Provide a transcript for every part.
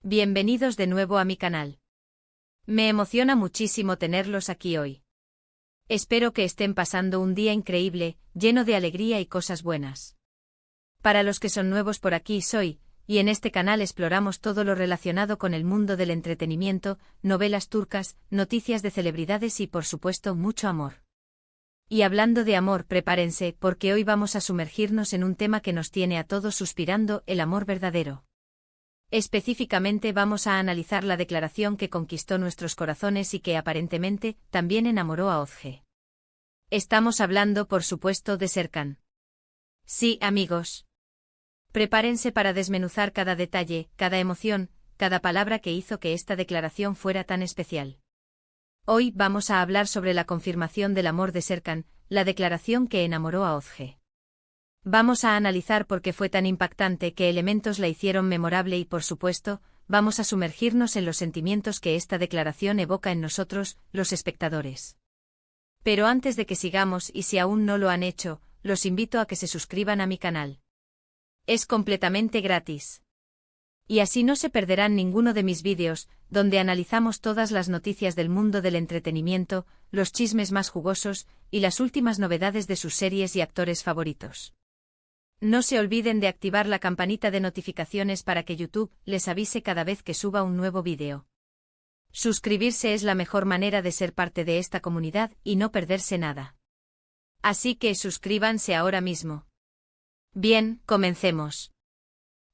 Bienvenidos de nuevo a mi canal. Me emociona muchísimo tenerlos aquí hoy. Espero que estén pasando un día increíble, lleno de alegría y cosas buenas. Para los que son nuevos por aquí y en este canal exploramos todo lo relacionado con el mundo del entretenimiento, novelas turcas, noticias de celebridades y por supuesto mucho amor. Y hablando de amor, prepárense porque hoy vamos a sumergirnos en un tema que nos tiene a todos suspirando, el amor verdadero. Específicamente vamos a analizar la declaración que conquistó nuestros corazones y que aparentemente también enamoró a Özge. Estamos hablando, por supuesto, de Serkan. Sí, amigos. Prepárense para desmenuzar cada detalle, cada emoción, cada palabra que hizo que esta declaración fuera tan especial. Hoy vamos a hablar sobre la confirmación del amor de Serkan, la declaración que enamoró a Özge. Vamos a analizar por qué fue tan impactante, qué elementos la hicieron memorable y, por supuesto, vamos a sumergirnos en los sentimientos que esta declaración evoca en nosotros, los espectadores. Pero antes de que sigamos, y si aún no lo han hecho, los invito a que se suscriban a mi canal. Es completamente gratis. Y así no se perderán ninguno de mis vídeos, donde analizamos todas las noticias del mundo del entretenimiento, los chismes más jugosos, y las últimas novedades de sus series y actores favoritos. No se olviden de activar la campanita de notificaciones para que YouTube les avise cada vez que suba un nuevo vídeo. Suscribirse es la mejor manera de ser parte de esta comunidad y no perderse nada. Así que suscríbanse ahora mismo. Bien, comencemos.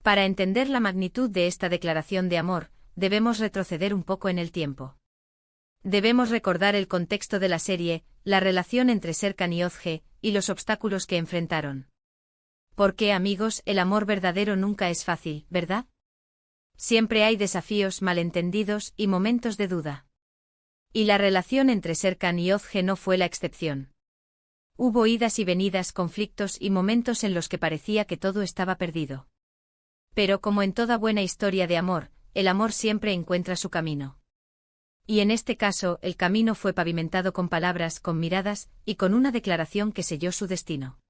Para entender la magnitud de esta declaración de amor, debemos retroceder un poco en el tiempo. Debemos recordar el contexto de la serie, la relación entre Serkan y Özge, y los obstáculos que enfrentaron. Porque, amigos, el amor verdadero nunca es fácil, ¿verdad? Siempre hay desafíos, malentendidos y momentos de duda. Y la relación entre Serkan y Özge no fue la excepción. Hubo idas y venidas, conflictos y momentos en los que parecía que todo estaba perdido. Pero como en toda buena historia de amor, el amor siempre encuentra su camino. Y en este caso, el camino fue pavimentado con palabras, con miradas, y con una declaración que selló su destino.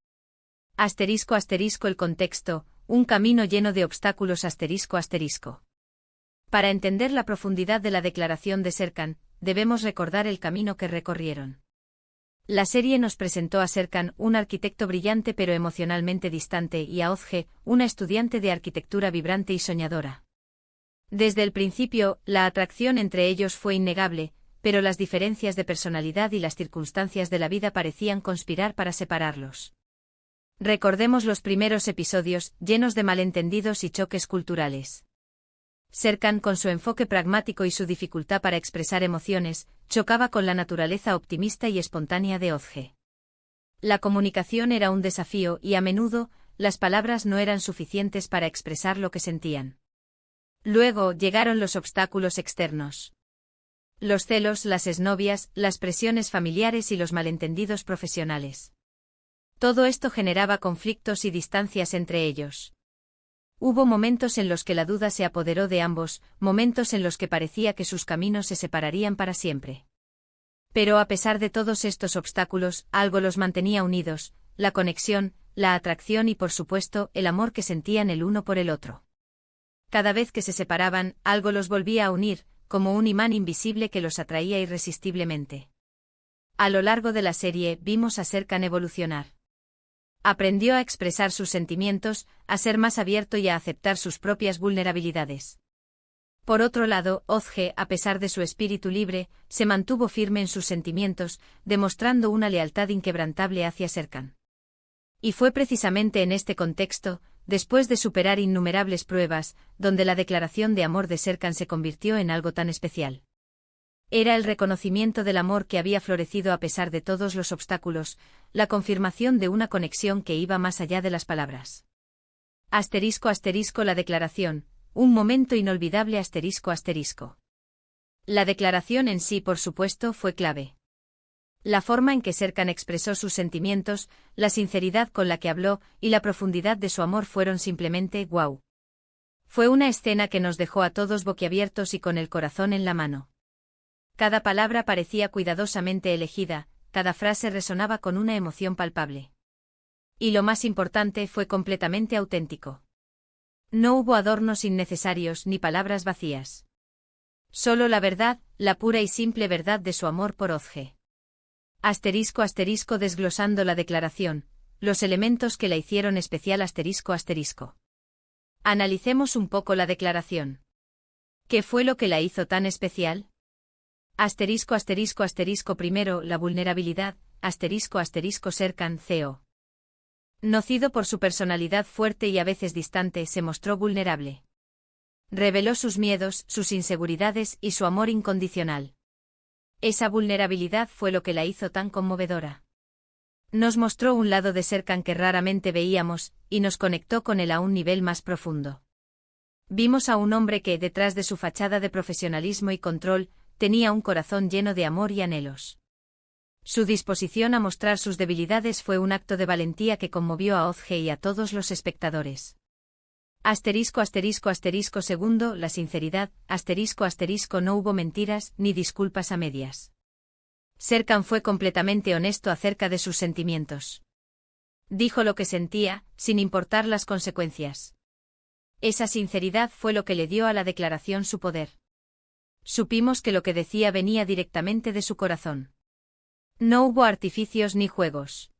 *** El contexto, un camino lleno de obstáculos ***. Para entender la profundidad de la declaración de Serkan, debemos recordar el camino que recorrieron. La serie nos presentó a Serkan, un arquitecto brillante pero emocionalmente distante, y a Özge, una estudiante de arquitectura vibrante y soñadora. Desde el principio, la atracción entre ellos fue innegable, pero las diferencias de personalidad y las circunstancias de la vida parecían conspirar para separarlos. Recordemos los primeros episodios, llenos de malentendidos y choques culturales. Serkan, con su enfoque pragmático y su dificultad para expresar emociones, chocaba con la naturaleza optimista y espontánea de Özge. La comunicación era un desafío y, a menudo, las palabras no eran suficientes para expresar lo que sentían. Luego llegaron los obstáculos externos. Los celos, las exnovias, las presiones familiares y los malentendidos profesionales. Todo esto generaba conflictos y distancias entre ellos. Hubo momentos en los que la duda se apoderó de ambos, momentos en los que parecía que sus caminos se separarían para siempre. Pero a pesar de todos estos obstáculos, algo los mantenía unidos, la conexión, la atracción y por supuesto, el amor que sentían el uno por el otro. Cada vez que se separaban, algo los volvía a unir, como un imán invisible que los atraía irresistiblemente. A lo largo de la serie, vimos a Serkan evolucionar. Aprendió a expresar sus sentimientos, a ser más abierto y a aceptar sus propias vulnerabilidades. Por otro lado, Özge, a pesar de su espíritu libre, se mantuvo firme en sus sentimientos, demostrando una lealtad inquebrantable hacia Serkan. Y fue precisamente en este contexto, después de superar innumerables pruebas, donde la declaración de amor de Serkan se convirtió en algo tan especial. Era el reconocimiento del amor que había florecido a pesar de todos los obstáculos, la confirmación de una conexión que iba más allá de las palabras. *** La declaración, un momento inolvidable ***. La declaración en sí, por supuesto, fue clave. La forma en que Serkan expresó sus sentimientos, la sinceridad con la que habló y la profundidad de su amor fueron simplemente ¡guau! Fue una escena que nos dejó a todos boquiabiertos y con el corazón en la mano. Cada palabra parecía cuidadosamente elegida, cada frase resonaba con una emoción palpable. Y lo más importante, fue completamente auténtico. No hubo adornos innecesarios ni palabras vacías. Solo la verdad, la pura y simple verdad de su amor por Ozge. Asterisco asterisco desglosando la declaración, los elementos que la hicieron especial asterisco asterisco. Analicemos un poco la declaración. ¿Qué fue lo que la hizo tan especial? Asterisco asterisco asterisco primero, la vulnerabilidad, asterisco asterisco Serkan CO. Nocido por su personalidad fuerte y a veces distante, se mostró vulnerable. Reveló sus miedos, sus inseguridades y su amor incondicional. Esa vulnerabilidad fue lo que la hizo tan conmovedora. Nos mostró un lado de Serkan que raramente veíamos, y nos conectó con él a un nivel más profundo. Vimos a un hombre que, detrás de su fachada de profesionalismo y control, tenía un corazón lleno de amor y anhelos. Su disposición a mostrar sus debilidades fue un acto de valentía que conmovió a Ozge y a todos los espectadores. Asterisco asterisco asterisco segundo, la sinceridad, asterisco asterisco no hubo mentiras ni disculpas a medias. Serkan fue completamente honesto acerca de sus sentimientos. Dijo lo que sentía, sin importar las consecuencias. Esa sinceridad fue lo que le dio a la declaración su poder. Supimos que lo que decía venía directamente de su corazón. No hubo artificios ni juegos.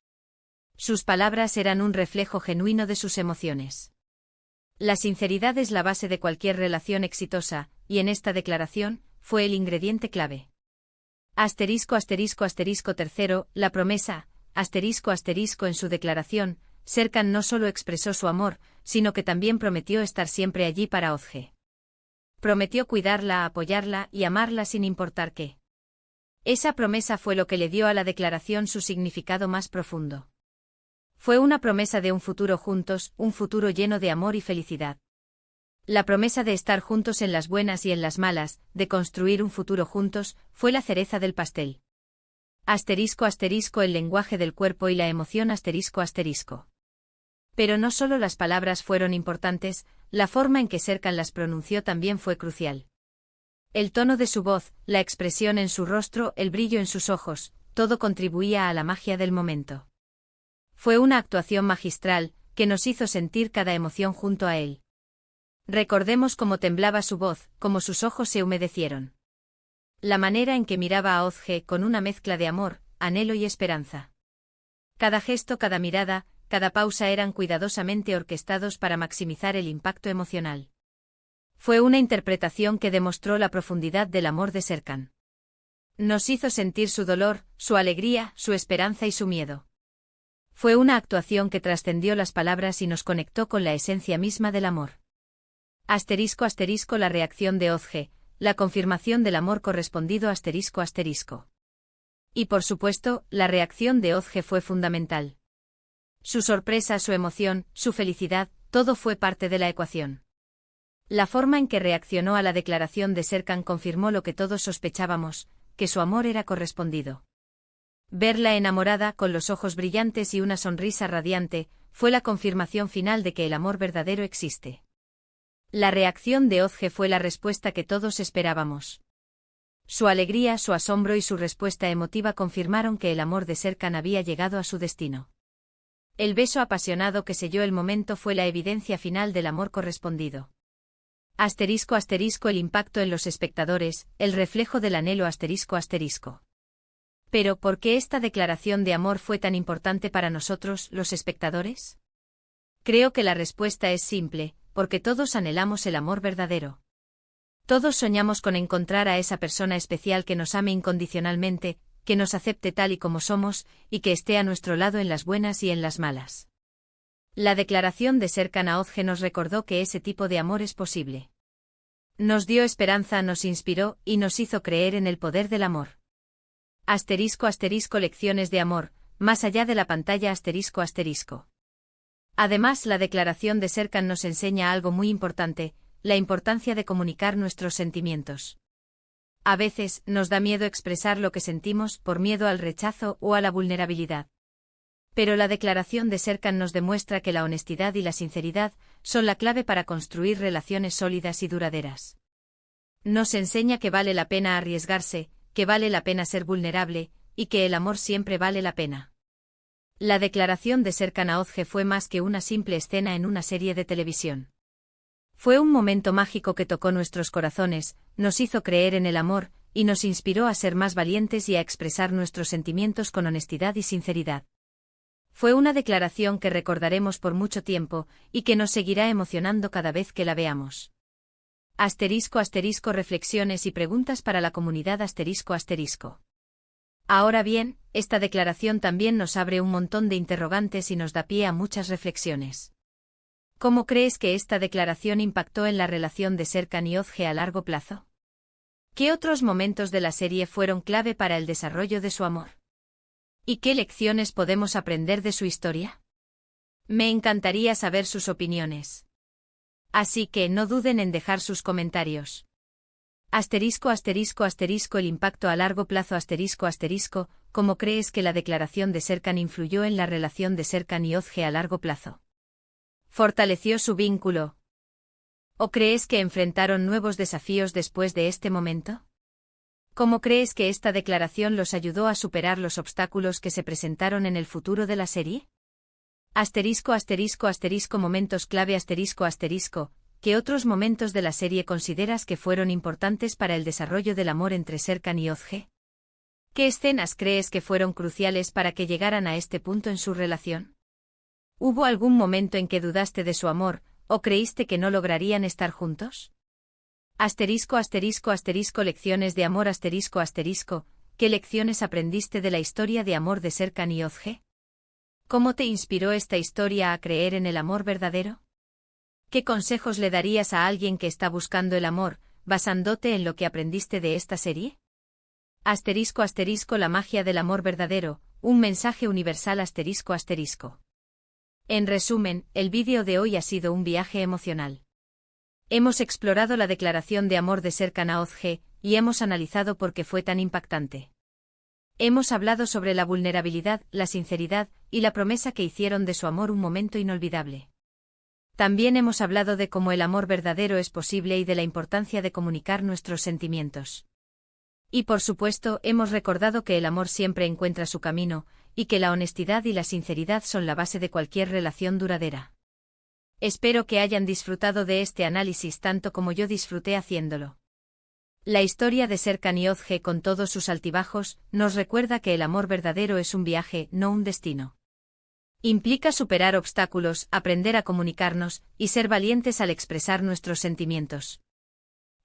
Sus palabras eran un reflejo genuino de sus emociones. La sinceridad es la base de cualquier relación exitosa, y en esta declaración, fue el ingrediente clave. Asterisco asterisco asterisco tercero, la promesa, asterisco asterisco en su declaración, Serkan no solo expresó su amor, sino que también prometió estar siempre allí para Ozge. Prometió cuidarla, apoyarla y amarla sin importar qué. Esa promesa fue lo que le dio a la declaración su significado más profundo. Fue una promesa de un futuro juntos, un futuro lleno de amor y felicidad. La promesa de estar juntos en las buenas y en las malas, de construir un futuro juntos, fue la cereza del pastel. Asterisco asterisco el lenguaje del cuerpo y la emoción asterisco asterisco. Pero no solo las palabras fueron importantes, la forma en que Serkan las pronunció también fue crucial. El tono de su voz, la expresión en su rostro, el brillo en sus ojos, todo contribuía a la magia del momento. Fue una actuación magistral, que nos hizo sentir cada emoción junto a él. Recordemos cómo temblaba su voz, cómo sus ojos se humedecieron. La manera en que miraba a Ozge con una mezcla de amor, anhelo y esperanza. Cada gesto, cada mirada, cada pausa eran cuidadosamente orquestados para maximizar el impacto emocional. Fue una interpretación que demostró la profundidad del amor de Serkan. Nos hizo sentir su dolor, su alegría, su esperanza y su miedo. Fue una actuación que trascendió las palabras y nos conectó con la esencia misma del amor. Asterisco asterisco la reacción de Ozge, la confirmación del amor correspondido asterisco asterisco. Y por supuesto, la reacción de Ozge fue fundamental. Su sorpresa, su emoción, su felicidad, todo fue parte de la ecuación. La forma en que reaccionó a la declaración de Serkan confirmó lo que todos sospechábamos, que su amor era correspondido. Verla enamorada, con los ojos brillantes y una sonrisa radiante, fue la confirmación final de que el amor verdadero existe. La reacción de Ozge fue la respuesta que todos esperábamos. Su alegría, su asombro y su respuesta emotiva confirmaron que el amor de Serkan había llegado a su destino. El beso apasionado que selló el momento fue la evidencia final del amor correspondido. Asterisco asterisco el impacto en los espectadores, el reflejo del anhelo asterisco asterisco. Pero, ¿por qué esta declaración de amor fue tan importante para nosotros, los espectadores? Creo que la respuesta es simple, porque todos anhelamos el amor verdadero. Todos soñamos con encontrar a esa persona especial que nos ame incondicionalmente, que nos acepte tal y como somos, y que esté a nuestro lado en las buenas y en las malas. La declaración de Serkan a Ozge nos recordó que ese tipo de amor es posible. Nos dio esperanza, nos inspiró, y nos hizo creer en el poder del amor. Asterisco asterisco lecciones de amor, más allá de la pantalla asterisco asterisco. Además, la declaración de Serkan nos enseña algo muy importante, la importancia de comunicar nuestros sentimientos. A veces, nos da miedo expresar lo que sentimos por miedo al rechazo o a la vulnerabilidad. Pero la declaración de Serkan nos demuestra que la honestidad y la sinceridad son la clave para construir relaciones sólidas y duraderas. Nos enseña que vale la pena arriesgarse, que vale la pena ser vulnerable, y que el amor siempre vale la pena. La declaración de Serkan a Ozge fue más que una simple escena en una serie de televisión. Fue un momento mágico que tocó nuestros corazones, nos hizo creer en el amor, y nos inspiró a ser más valientes y a expresar nuestros sentimientos con honestidad y sinceridad. Fue una declaración que recordaremos por mucho tiempo, y que nos seguirá emocionando cada vez que la veamos. *** reflexiones y preguntas para la comunidad ***. Ahora bien, esta declaración también nos abre un montón de interrogantes y nos da pie a muchas reflexiones. ¿Cómo crees que esta declaración impactó en la relación de Serkan y Özge a largo plazo? ¿Qué otros momentos de la serie fueron clave para el desarrollo de su amor? ¿Y qué lecciones podemos aprender de su historia? Me encantaría saber sus opiniones. Así que no duden en dejar sus comentarios. ***, el impacto a largo plazo ***, ¿cómo crees que la declaración de Serkan influyó en la relación de Serkan y Özge a largo plazo? ¿Fortaleció su vínculo? ¿O crees que enfrentaron nuevos desafíos después de este momento? ¿Cómo crees que esta declaración los ayudó a superar los obstáculos que se presentaron en el futuro de la serie? Momentos clave ¿qué otros momentos de la serie consideras que fueron importantes para el desarrollo del amor entre Serkan y Özge? ¿Qué escenas crees que fueron cruciales para que llegaran a este punto en su relación? ¿Hubo algún momento en que dudaste de su amor, o creíste que no lograrían estar juntos? Lecciones de amor ¿qué lecciones aprendiste de la historia de amor de Serkan y Özge? ¿Cómo te inspiró esta historia a creer en el amor verdadero? ¿Qué consejos le darías a alguien que está buscando el amor, basándote en lo que aprendiste de esta serie? La magia del amor verdadero, un mensaje universal ***. En resumen, el vídeo de hoy ha sido un viaje emocional. Hemos explorado la declaración de amor de Serkan a Özge, y hemos analizado por qué fue tan impactante. Hemos hablado sobre la vulnerabilidad, la sinceridad, y la promesa que hicieron de su amor un momento inolvidable. También hemos hablado de cómo el amor verdadero es posible y de la importancia de comunicar nuestros sentimientos. Y por supuesto, hemos recordado que el amor siempre encuentra su camino, y que la honestidad y la sinceridad son la base de cualquier relación duradera. Espero que hayan disfrutado de este análisis tanto como yo disfruté haciéndolo. La historia de Serkan y Özge con todos sus altibajos, nos recuerda que el amor verdadero es un viaje, no un destino. Implica superar obstáculos, aprender a comunicarnos, y ser valientes al expresar nuestros sentimientos.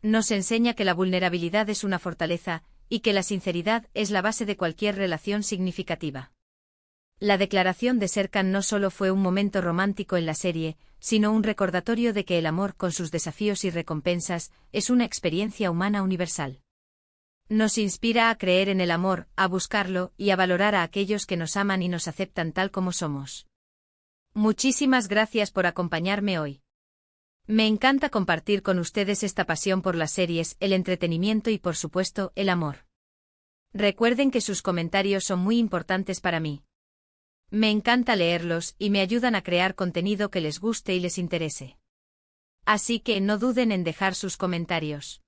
Nos enseña que la vulnerabilidad es una fortaleza, y que la sinceridad es la base de cualquier relación significativa. La declaración de Serkan no solo fue un momento romántico en la serie, sino un recordatorio de que el amor, con sus desafíos y recompensas, es una experiencia humana universal. Nos inspira a creer en el amor, a buscarlo, y a valorar a aquellos que nos aman y nos aceptan tal como somos. Muchísimas gracias por acompañarme hoy. Me encanta compartir con ustedes esta pasión por las series, el entretenimiento y por supuesto, el amor. Recuerden que sus comentarios son muy importantes para mí. Me encanta leerlos y me ayudan a crear contenido que les guste y les interese. Así que no duden en dejar sus comentarios.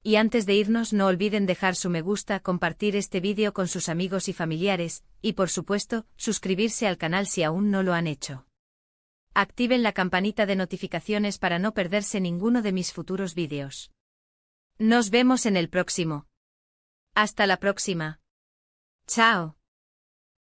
Y antes de irnos no olviden dejar su me gusta, compartir este vídeo con sus amigos y familiares, y por supuesto, suscribirse al canal si aún no lo han hecho. Activen la campanita de notificaciones para no perderse ninguno de mis futuros vídeos. Nos vemos en el próximo. Hasta la próxima. Chao.